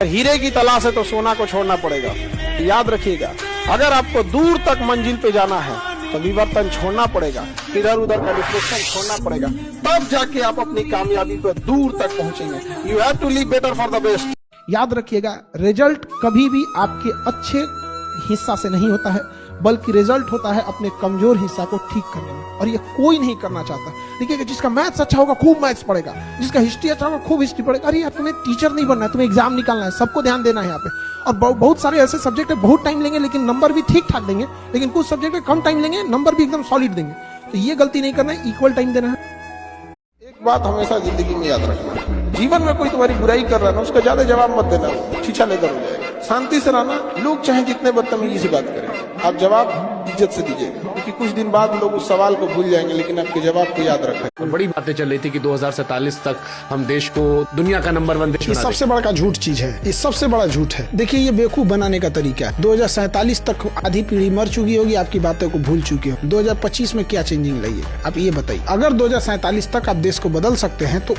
हीरे की तलाश है तो सोना को छोड़ना पड़ेगा। याद रखिएगा, अगर आपको दूर तक मंजिल पे जाना है तो विवर्तन छोड़ना पड़ेगा, इधर उधर का डिस्ट्रैक्शन छोड़ना पड़ेगा, तब जाके आप अपनी कामयाबी पर दूर तक पहुंचेंगे। You have to live better for the best. याद रखिएगा, रिजल्ट कभी भी आपके अच्छे हिस्सा से नहीं होता है, बल्कि रिजल्ट होता है अपने कमजोर हिस्सा को ठीक करने में, और ये कोई नहीं करना चाहता। देखिएगा, जिसका मैथ्स अच्छा होगा खूब मैथ्स पढ़ेगा, जिसका हिस्ट्री अच्छा होगा खूब हिस्ट्री पढ़ेगा। अरे यार, तुम्हें टीचर नहीं बनना है, तुम्हें एग्जाम निकालना है, सबको ध्यान देना है यहाँ पे। और बहुत सारे ऐसे सब्जेक्ट है बहुत टाइम लेंगे लेकिन नंबर भी ठीक ठाक देंगे, लेकिन कुछ सब्जेक्ट में कम टाइम लेंगे नंबर भी एकदम सॉलिड देंगे। तो ये गलती नहीं करना है, इक्वल टाइम देना है। एक बात हमेशा जिंदगी में याद रखना, जीवन में कोई तुम्हारी बुराई कर रहा है ना, उसका ज्यादा जवाब मत देना, छीछा लेकर हो जाएगा। शांति से रहना, लोग चाहे जितने बदतमीजी से बात करें, आप जवाब इज्जत से दीजिएगा, क्योंकि कुछ दिन बाद लोग उस सवाल को भूल जाएंगे, लेकिन आपके जवाब को याद रखें। बड़ी बातें चल रही थी कि 2047 तक हम देश को दुनिया का नंबर 1 देश ये सबसे बड़ा झूठ चीज है, ये सबसे बड़ा झूठ है। देखिए, ये बेवकूफ बनाने का तरीका है। 2047 तक आधी पीढ़ी मर चुकी होगी, आपकी बातों को भूल चुकी हो। 2025 में क्या चेंजिंग लाइए, आप ये बताइए। अगर 2047 तक आप देश को बदल सकते हैं तो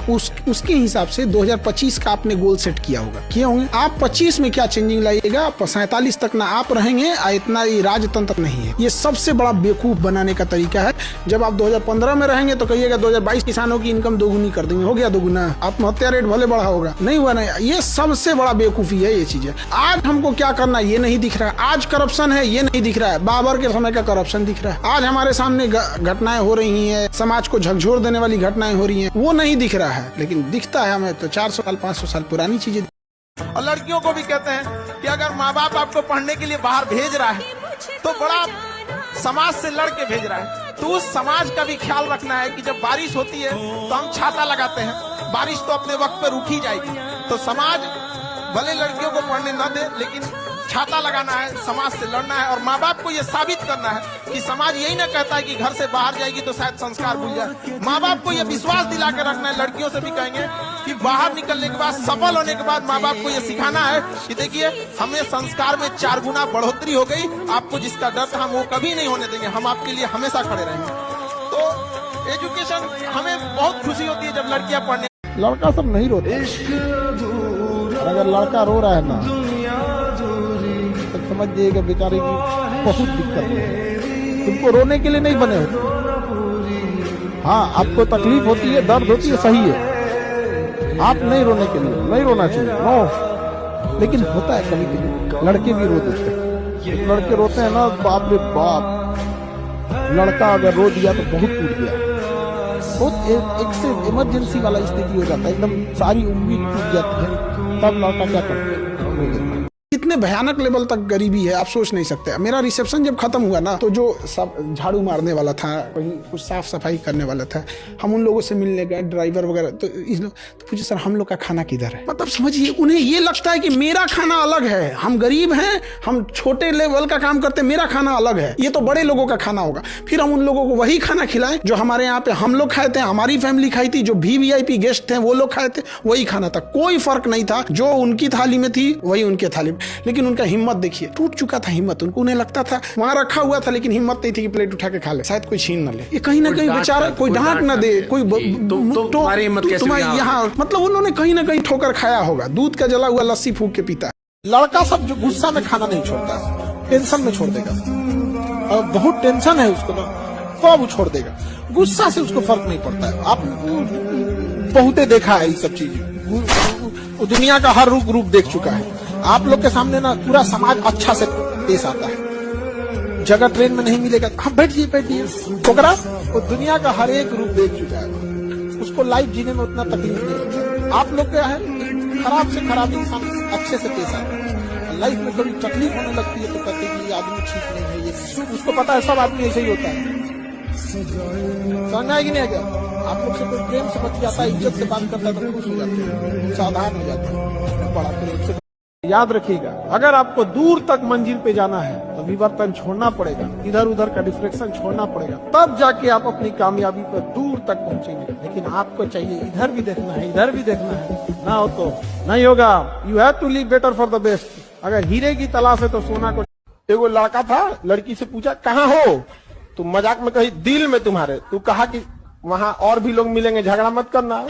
उसके हिसाब से 2025 का आपने गोल सेट किया होगा, किए होंगे। आप 25 में क्या चेंजिंग लाइएगा, 47 तक ना आप रहेंगे, इतना राजतंत्र नहीं है। ये सबसे बड़ा बेवकूफ बनाने का तरीका है। जब आप 2015 में रहेंगे तो कहिएगा 2022 किसानों की इनकम दोगुनी कर देंगे, हो गया दोगुना, आत्महत्या रेट भले बढ़ा होगा, नहीं हुआ ना। ये सबसे बड़ा बेवकूफी है ये चीजें। आज हमको क्या करना है ये नहीं दिख रहा है, आज करप्शन है ये नहीं दिख रहा है, बाबर के समय का करप्शन दिख रहा है। आज हमारे सामने घटनाएं हो रही है, समाज को झकझोर देने वाली घटनाएं हो रही है, वो नहीं दिख रहा है, लेकिन दिखता है हमें तो 400 साल 500 साल पुरानी चीजें। और लड़कियों को भी कहते हैं कि अगर माँ बाप आपको पढ़ने के लिए बाहर भेज रहा है तो बड़ा समाज से लड़के भेज रहा है, तो उस समाज का भी ख्याल रखना है कि जब बारिश होती है तो हम छाता लगाते हैं, बारिश तो अपने वक्त पर रुक ही जाएगी। तो समाज भले लड़कियों को पढ़ने न दे, लेकिन छाता लगाना है, समाज से लड़ना है, और माँ बाप को यह साबित करना है कि समाज यही ना कहता है कि घर से बाहर जाएगी तो शायद संस्कार भूल जाए। माँ बाप को यह विश्वास दिला कर रखना है। लड़कियों से भी कहेंगे कि बाहर निकलने के बाद, सफल होने के बाद माँ बाप को यह सिखाना है कि देखिए, हमें संस्कार में 4 गुना बढ़ोतरी हो गई, आपको जिसका डर था हम वो कभी नहीं होने देंगे, हम आपके लिए हमेशा खड़े रहेंगे। तो एजुकेशन, हमें बहुत खुशी होती है जब लड़कियां पढ़ने। लड़का सब नहीं रोता, अगर लड़का रो रहा है ना तो समझ जाइएगा बेचारे की बहुत दिक्कत है। तुमको रोने के लिए नहीं बने हो। हाँ, आपको तकलीफ होती है, दर्द होती है, सही है, आप नहीं रोने के लिए, नहीं रोना चाहिए, नो। लेकिन होता है कभी कभी लड़के भी रो देते हैं। लड़के रोते हैं ना, बाप रे बाप, लड़का अगर रो दिया तो बहुत टूट गया, बहुत एक से इमरजेंसी वाला स्थिति हो जाता है, एकदम सारी उम्मीद टूट जाती है, तब लड़का क्या करता है। कितने भयानक लेवल तक गरीबी है आप सोच नहीं सकते। मेरा रिसेप्शन जब खत्म हुआ ना, तो जो सब झाड़ू मारने वाला था, कहीं कुछ साफ सफाई करने वाला था, हम उन लोगों से मिलने गए, ड्राइवर वगैरह, तो इस लोग तो पूछे सर हम लोग का खाना किधर है। मतलब समझिए, उन्हें ये लगता है कि मेरा खाना अलग है, हम गरीब हैं, हम छोटे लेवल का काम करते हैं, मेरा खाना अलग है, ये तो बड़े लोगों का खाना होगा। फिर हम उन लोगों को वही खाना खिलाएं जो हमारे यहाँ पे हम लोग खाए थे, हमारी फैमिली खाई थी, जो VIP गेस्ट थे वो लोग खाए थे, वही खाना था, कोई फर्क नहीं था। जो उनकी थाली में थी वही उनके थाली में। लेकिन उनका हिम्मत देखिए, टूट चुका था हिम्मत। उन्हें लगता था वहां रखा हुआ था, लेकिन हिम्मत नहीं थी कि प्लेट उठा के खा ले, शायद कोई छीन न ले। ये कहीं ना कहीं बेचारा कोई डांट न दे, कोई तुम्हारी यहाँ, मतलब उन्होंने कहीं ना कहीं ठोकर खाया होगा। दूध का जला हुआ लस्सी फूक के पीता है। लड़का सब जो गुस्सा में खाना नहीं छोड़ता, टेंशन में छोड़ देगा। और बहुत टेंशन है उसको ना, तो अब वो छोड़ देगा। गुस्सा से उसको फर्क नहीं पड़ता है। आप बहुते देखा है ये सब चीजें, दुनिया का हर रूप देख चुका है। आप लोग के सामने ना पूरा समाज अच्छा से पेश आता है। जगह ट्रेन में नहीं मिलेगा, हाँ बैठिए ठोकरा, वो दुनिया का हर एक रूप देख चुका है, उसको लाइफ जीने में उतना तकलीफ नहीं होता। आप लोग क्या है, खराब से खराब इंसान अच्छे से पेश आता है। लाइफ में कभी तकलीफ होने लगती है तो कहते हैं कि ये आदमी ठीक नहीं है, ये उसको पता है सब आदमी ऐसे ही होता है। समझ आएगी नहीं क्या? आप लोग से कोई प्रेम से बच जाता है, इज्जत से बात करता है तो खुश हो जाते हैं, सावधान हो जाते हैं, बड़ा प्रेम से। याद रखिएगा, अगर आपको दूर तक मंजिल पे जाना है तो विवर्तन छोड़ना पड़ेगा, इधर उधर का डिस्ट्रैक्शन छोड़ना पड़ेगा, तब जाके आप अपनी कामयाबी पर दूर तक पहुंचेंगे। लेकिन आपको चाहिए इधर भी देखना है, इधर भी देखना है, ना हो तो नहीं होगा। You have to live better for the best. अगर हीरे की तलाश है तो सोना को। एगो लड़का था, लड़की से पूछा कहाँ हो, तो मजाक में कही दिल में तुम्हारे। तू कहा कि वहां और भी लोग मिलेंगे, झगड़ा मत करना।